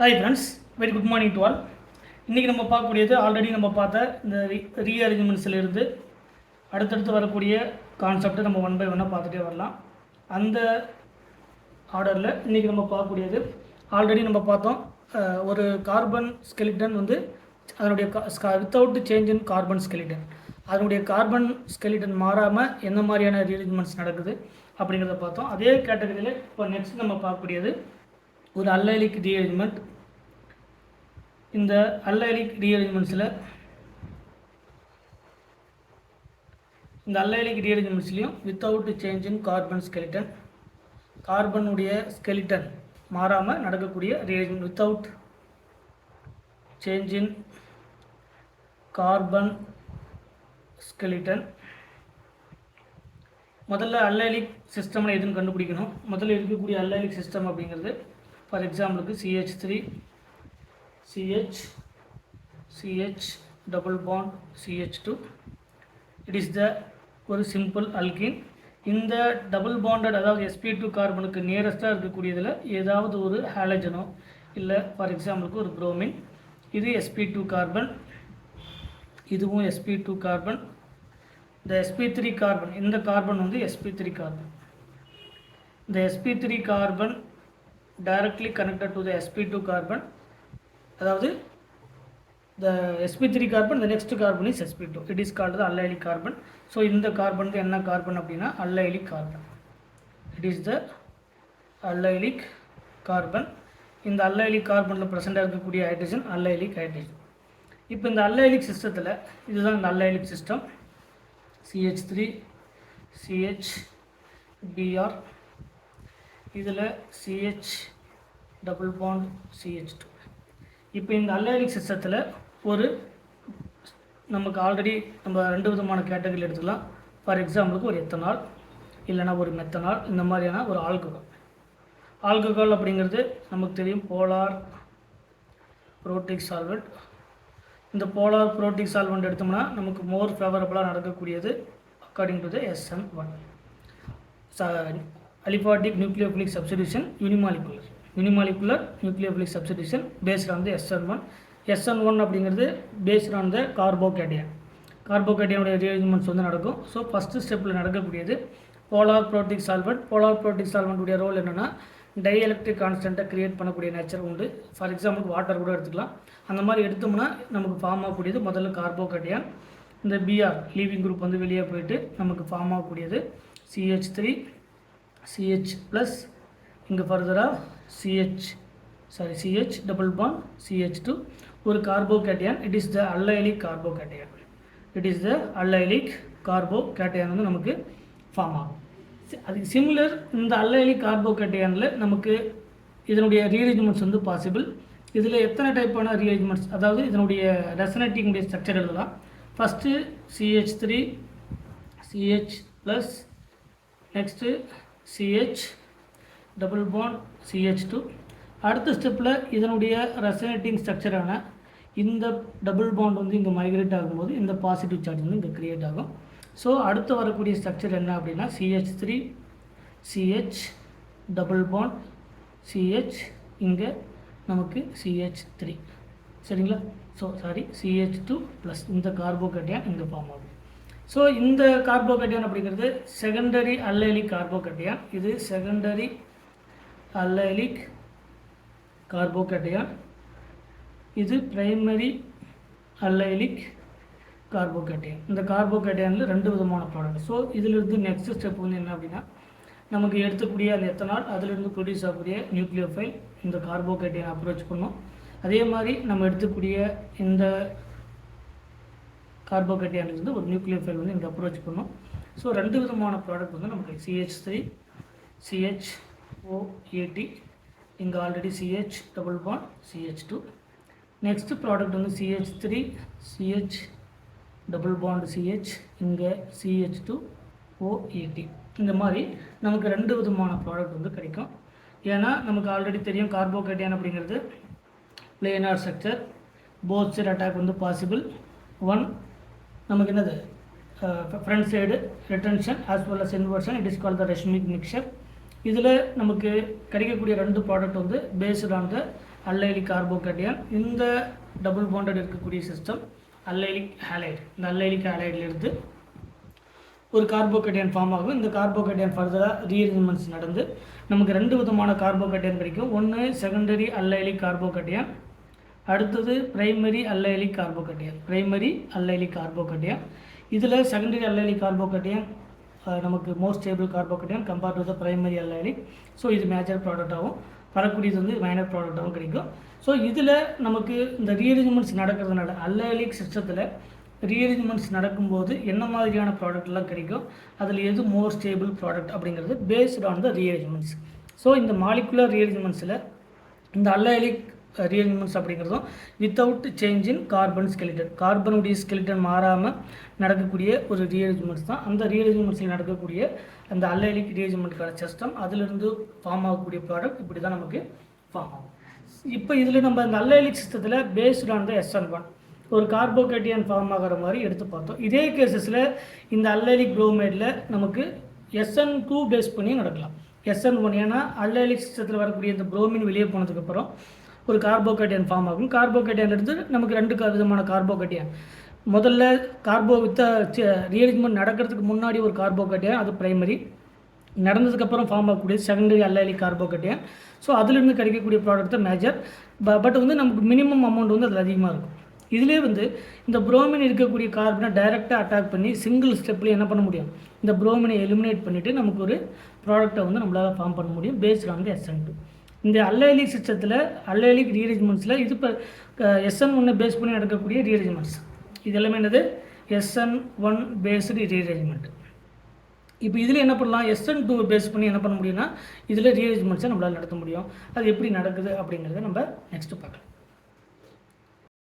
Hi friends, very good morning to all. இன்றைக்கி நம்ம பார்க்கக்கூடியது ஆல்ரெடி நம்ம பார்த்த இந்த ரீஅரேஞ்ச்மெண்ட்ஸிலிருந்து அடுத்தடுத்து வரக்கூடிய கான்செப்டை நம்ம ஒன் பை ஒன்னாக பார்த்துட்டே வரலாம். அந்த ஆர்டரில் இன்றைக்கி நம்ம பார்க்கக்கூடியது ஆல்ரெடி நம்ம பார்த்தோம். ஒரு கார்பன் ஸ்கெலிட்டன் வந்து அதனுடைய without change in carbon skeleton, அதனுடைய கார்பன் ஸ்கெலிட்டன் மாறாமல் எந்த மாதிரியான ரீஅரேஞ்ச்மெண்ட்ஸ் நடக்குது அப்படிங்கிறத பார்த்தோம். அதே கேட்டகரியில் இப்போ நெக்ஸ்ட் நம்ம பார்க்கக்கூடியது ஒரு அல்லைலிக் ரீஅரேஞ்ச்மெண்ட். இந்த அல்லைலிக் ரீஅரேஞ்ச்மெண்ட்ஸில் ரீஅரேஞ்ச்மெண்ட்ஸ்லையும் without change in carbon skeleton, கார்பனுடைய ஸ்கெலிட்டன் மாறாமல் நடக்கக்கூடிய rearrangement without change in carbon skeleton. முதல்ல அல்லைலிக் சிஸ்டம்னு எதுன்னு கண்டுபிடிக்கணும். முதல்ல இருக்கக்கூடிய அல்லைலிக் சிஸ்டம் அப்படிங்கிறது ஃபார் எக்ஸாம்பிளுக்கு CH3 CH double bond CH2. It is த ஒரு சிம்பிள் அல்கீன். இந்த டபுள் பாண்டட் அதாவது sp2 கார்பனுக்கு நியரஸ்ட்டாக இருக்கக்கூடியதில் ஏதாவது ஒரு ஹாலஜனோ இல்லை ஃபார் எக்ஸாம்பிளுக்கு ஒரு புரோமின். இது sp2 கார்பன், இதுவும் sp2 கார்பன். இந்த sp3 கார்பன், இந்த கார்பன் வந்து sp3 கார்பன். இந்த sp3 carbon directly connected to the sp2 carbon, அதாவது the sp3 carbon, the next carbon is sp2. It is called the allylic carbon. So இந்த carbon என்ன carbon அப்படின்னா allylic carbon. It is the allylic carbon. இந்த allylic கார்பனில் ப்ரெசென்ட்டாக இருக்கக்கூடிய hydrogen allylic hydrogen. இப்போ இந்த allylic சிஸ்டத்தில் இதுதான் இந்த allylic system. CH3 CH Br, இதில் CH டபுள் பாண்ட் CH2. இப்போ இந்த அல்லைலிக் சிஸ்டத்தில் ஒரு நமக்கு ஆல்ரெடி நம்ம ரெண்டு விதமான கேட்டகரி எடுத்துக்கலாம். ஃபார் எக்ஸாம்பிளுக்கு ஒரு எத்தனால் இல்லைனா ஒரு மெத்தனால், இந்த மாதிரியான ஒரு ஆல்கஹால். ஆல்கஹால் அப்படிங்கிறது நமக்கு தெரியும் போலார் புரோட்டிக் சால்வெண்ட். இந்த போலார் புரோட்டிக் சால்வெண்ட் எடுத்தோம்னா நமக்கு மோர் ஃபேவரபுளாக நடக்கக்கூடியது according to the SN1, aliphatic nucleophilic substitution unimolecular nucleophilic substitution based on the SN1. SN1 அப்படிங்கிறது பேஸ்ட் ஆன் த கார்போகேட்டியன். கார்போகேட்டியனுடைய ரீஅரேஞ்ச்மெண்ட்ஸ் வந்து நடக்கும். ஸோ ஃபஸ்ட்டு ஸ்டெப்பில் நடக்கக்கூடியது polar protic solvent. Polar protic சால்வெண்ட்டுடைய ரோல் என்னென்னா டை எலக்ட்ரிக் கான்ஸ்டண்ட்டை க்ரியேட் பண்ணக்கூடிய நேச்சர் உண்டு. ஃபார் எக்ஸாம்பிளுக்கு வாட்டர் கூட எடுத்துக்கலாம். அந்த மாதிரி எடுத்தோம்னா நமக்கு ஃபார்ம் ஆகக்கூடியது முதல்ல கார்போகேட்டியன். இந்த Br லீவிங் குரூப் வந்து வெளியே போயிட்டு நமக்கு ஃபார்ம் ஆகக்கூடியது CH3 CH ப்ளஸ், இங்கே ஃபர்தராக CH டபுள் பாண்ட் CH2, ஒரு carbocation. It is the allylic carbocation. வந்து நமக்கு ஃபார்ம் ஆகும். அதுக்கு சிமிலர் இந்த அல்லைலிக் கார்போகேட்டியனில் நமக்கு இதனுடைய ரீஅரேஞ்ச்மெண்ட்ஸ் வந்து பாசிபிள். இதில் எத்தனை டைப்பான ரீஅரேஞ்ச்மெண்ட்ஸ், அதாவது இதனுடைய ரெசனேட்டிங்குடைய ஸ்ட்ரக்சர் எழுதலாம். First CH3 CH plus, next CH double bond CH2. அடுத்த ஸ்டெப்பில் இதனுடைய ரெசனேட்டிங் ஸ்ட்ரக்சரான இந்த டபுள் பாண்ட் வந்து இங்கே மைக்ரேட் ஆகும்போது இந்த பாசிட்டிவ் சார்ஜ் வந்து இங்கே க்ரியேட் ஆகும். ஸோ அடுத்து வரக்கூடிய ஸ்ட்ரக்சர் என்ன அப்படின்னா CH3 CH double bond CH, இங்கே நமக்கு CH3, சரிங்களா? ஸோ CH2 ப்ளஸ் இந்த கார்போகேட்டியன் இங்கே ஃபார்ம் ஆகும். ஸோ இந்த கார்போகேட்டியன் அப்படிங்கிறது செகண்டரி அல்லைலிக் கார்போகேட்டியன். இது செகண்டரி அல்லைலிக் கார்போகேட்டியன், இது பிரைமரி அல்லைலிக் கார்போகேட்டியன். இந்த கார்போகேட்டியனில் ரெண்டு விதமான ப்ராடக்ட். ஸோ இதிலிருந்து நெக்ஸ்ட் ஸ்டெப் வந்து என்ன அப்படின்னா நமக்கு எடுத்துக்கூடிய அந்த எத்தனால் அதிலிருந்து ப்ரொடியூஸ் ஆகக்கூடிய நியூக்ளியோஃபைல் இந்த கார்போகேட்டியன் அப்ரோச் பண்ணும். அதே மாதிரி நம்ம எடுத்துக்கூடிய இந்த கார்போகேட்டியன்லேருந்து ஒரு நியூக்ளியோஃபைல் வந்து இங்கே அப்ரோச் பண்ணும். ஸோ ரெண்டு விதமான ப்ராடக்ட் வந்து நமக்கு CH3 CHOAT, இங்கே already CH double bond CH2. Next product வந்து CH3 CH double bond CH, இங்கே CH2OAT. இந்த மாதிரி நமக்கு ரெண்டு விதமான ப்ராடக்ட் வந்து கிடைக்கும். ஏன்னா நமக்கு ஆல்ரெடி தெரியும் கார்போகேட்டியன் அப்படிங்கிறது planar structure, both side attack வந்து பாசிபிள். ஒன் நமக்கு என்னது front side retention as well as inversion, it is called the racemic mixture. இதில் நமக்கு கிடைக்கக்கூடிய ரெண்டு ப்ராடக்ட் வந்து based on the allylic carbocation. இந்த டபுள் பாண்டட் இருக்கக்கூடிய சிஸ்டம் அல்லைலிக் ஹேலைடு. இந்த அல்லைலிக் ஹேலைடிலிருந்து ஒரு கார்போகேட்டையான் ஃபார்ம் ஆகும். இந்த கார்போகேட்டையான் ஃபர்தராக ரீஅரேஞ்ச்மெண்ட்ஸ் நடந்து நமக்கு 2 விதமான கார்போகேட்டையான் கிடைக்கும். ஒன்று செகண்டரி அல்லைலிக் கார்போகேட்டையான், அடுத்தது பிரைமரி அல்லைலிக் கார்போகேட்டையான். பிரைமரி அல்லைலிக் கார்போகேட்டையான் இதில் செகண்டரி அல்லைலிக் கார்போகேட்டையான் நமக்கு most stable கார்போகேட்டையான் compared to the primary allylic. So இது மேஜர் ப்ராடக்டாகவும் வரக்கூடியது வந்து மைனர் ப்ராடக்டாகவும் கிடைக்கும். ஸோ இதில் நமக்கு இந்த ரீஅரேஞ்ச்மெண்ட்ஸ் நடக்கிறதுனால அல்லைலிக் சிஸ்டத்தில் ரீஅரேஞ்ச்மெண்ட்ஸ் நடக்கும்போது என்ன மாதிரியான ப்ராடக்ட்லாம் கிடைக்கும், அதில் எது மோர் ஸ்டேபிள் ப்ராடக்ட் அப்படிங்கிறது based on the rearrangements. So இந்த மாலிகுலர் ரீஅரேஞ்ச்மெண்ட்ஸில் இந்த அல்லைலிக் ரீஅரேஞ்ச்மெண்ட்ஸ் அப்படிங்கிறதும் without change in carbon skeleton, கார்பனுடைய ஸ்கெலிட்டன் மாறாமல் நடக்கக்கூடிய ஒரு ரீஅரேஞ்ச்மெண்ட்ஸ் தான். அந்த ரீஅரேஞ்ச்மெண்ட்ஸில் நடக்கக்கூடிய அந்த அல்லைலிக் ரீஅரேஞ்ச்மெண்ட்டுக்கான சிஸ்டம் அதிலிருந்து ஃபார்ம் ஆகக்கூடிய ப்ராடக்ட் இப்படி தான் நமக்கு ஃபார்ம் ஆகும். இப்போ இதில் நம்ம இந்த அல்லைலிக் சிஸ்டத்தில் பேஸ்ட் ஆன் த SN1 ஒரு கார்போகேட்டையான் ஃபார்ம் ஆகிற மாதிரி எடுத்து பார்த்தோம். இதே கேசஸில் இந்த அல்லைலிக் புரோமைடில் நமக்கு SN2 பேஸ் பண்ணி நடக்கலாம். SN1 ஏன்னா அல்லைலிக் சிஸ்டத்தில் வரக்கூடிய இந்த புரோமின் வெளியே போனதுக்கப்புறம் ஒரு கார்போகேட்டையான் ஃபார்ம் ஆகும். கார்போகேட்டையான்றது நமக்கு 2 விதமான கார்போகேட்டையான். முதல்ல ரீஅரேஞ்ச்மெண்ட் நடக்கிறதுக்கு முன்னாடி ஒரு கார்போகேட்டையான், அது பிரைமரி. நடந்ததுக்கப்புறம் ஃபார்ம் ஆகக்கூடிய செகண்டரி அல்லைலிக் கார்போகேட்டையான். ஸோ அதிலிருந்து கிடைக்கக்கூடிய ப்ராடக்ட் தான் மேஜர். பட் வந்து நமக்கு மினிமம் அமௌண்ட் வந்து அதில் அதிகமாக இருக்கும். இதிலே வந்து இந்த புரோமின் இருக்கக்கூடிய கார்பனை டைரெக்டாக அட்டாக் பண்ணி சிங்கிள் ஸ்டெப்லேயே என்ன பண்ண முடியும், இந்த புரோமினை எலிமினேட் பண்ணிவிட்டு நமக்கு ஒரு ப்ராடக்டை வந்து நம்மளால் ஃபார்ம் பண்ண முடியும் பேஸ்ட் ஆன் த SN2. இந்த அல்லைலிக் சிஸ்டத்தில் அல்லைலிக் ரீஅரேஞ்ச்மெண்ட்ஸில் இது இப்போ SN1 பேஸ் பண்ணி நடக்கக்கூடிய ரீஅரேஞ்ச்மெண்ட்ஸ். இது எல்லாமே என்னது SN1 பேஸ்டு ரீஅரேஞ்ச்மெண்ட். இப்போ இதில் என்ன பண்ணலாம், SN2 பேஸ் பண்ணி என்ன பண்ண முடியும்னா இதில் ரீஅரேஞ்ச்மெண்ட்ஸை நம்மளால் நடத்த முடியும். அது எப்படி நடக்குது அப்படிங்கிறத நம்ம நெக்ஸ்ட்டு பார்க்கலாம்.